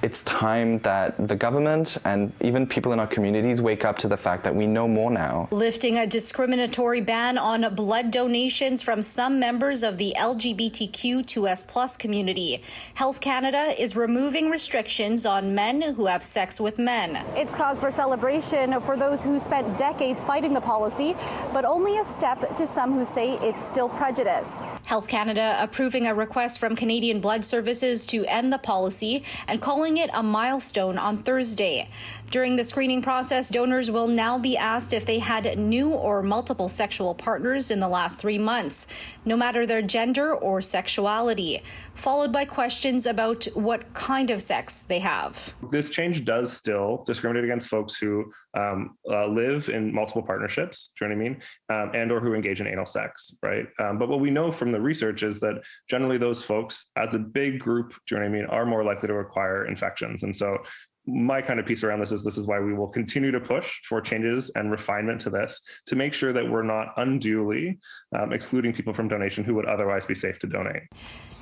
It's time that the government and even people in our communities wake up to the fact that we know more now. Lifting a discriminatory ban on blood donations from some members of the LGBTQ2S+ community. Health Canada is removing restrictions on men who have sex with men. It's cause for celebration for those who spent decades fighting the policy, but only a step to some who say it's still prejudice. Health Canada approving a request from Canadian Blood Services to end the policy and calling it a milestone on Thursday. During the screening process, donors will now be asked if they had new or multiple sexual partners in the last 3 months, no matter their gender or sexuality, followed by questions about what kind of sex they have. This change does still discriminate against folks who live in multiple partnerships, do you know what I mean? And or who engage in anal sex, right? But what we know from the research is that generally those folks, as a big group, do you know what I mean, are more likely to acquire infections. And so my kind of piece around this is why we will continue to push for changes and refinement to this to make sure that we're not unduly excluding people from donation who would otherwise be safe to donate.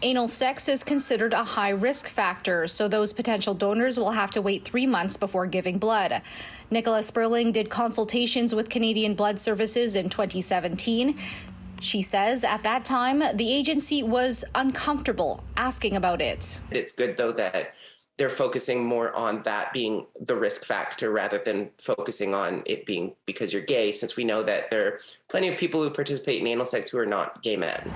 Anal sex is considered a high risk factor, so those potential donors will have to wait 3 months before giving blood. NICOLA SPURLING did consultations with Canadian Blood Services in 2017. She says at that time, the agency was uncomfortable asking about it. It's good, though, that they're focusing more on that being the risk factor rather than focusing on it being because you're gay, since we know that there are plenty of people who participate in anal sex who are not gay men.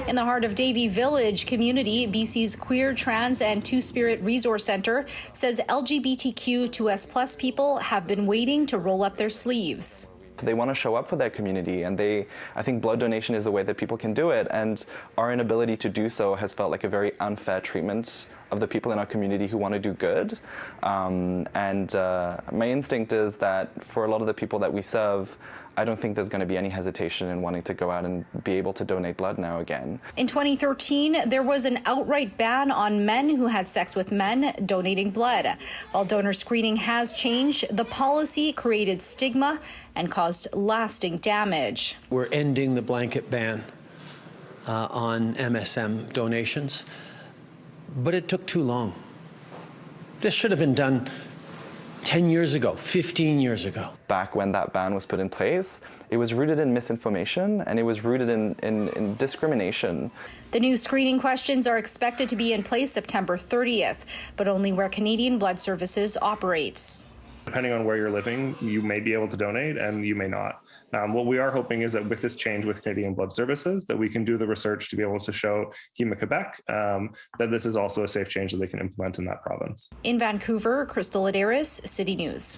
In the heart of Davie Village community, BC's Queer, Trans and Two-Spirit Resource Centre says LGBTQ2S+ people have been waiting to roll up their sleeves. They want to show up for their community, and I think blood donation is a way that people can do it, and our inability to do so has felt like a very unfair treatment of the people in our community who want to do good. My instinct is that for a lot of the people that we serve, I don't think there's going to be any hesitation in wanting to go out and be able to donate blood now again. In 2013, there was an outright ban on men who had sex with men donating blood. While donor screening has changed, the policy created stigma and caused lasting damage. We're ending the blanket ban on MSM donations, but it took too long. This should have been done 10 years ago, 15 years ago. Back when that ban was put in place, it was rooted in misinformation and it was rooted in discrimination. The new screening questions are expected to be in place September 30th, but only where Canadian Blood Services operates. Depending on where you're living, you may be able to donate and you may not. What we are hoping is that with this change with Canadian Blood Services, that we can do the research to be able to show HEMA Quebec that this is also a safe change that they can implement in that province. In Vancouver, Crystal Laderas, City News.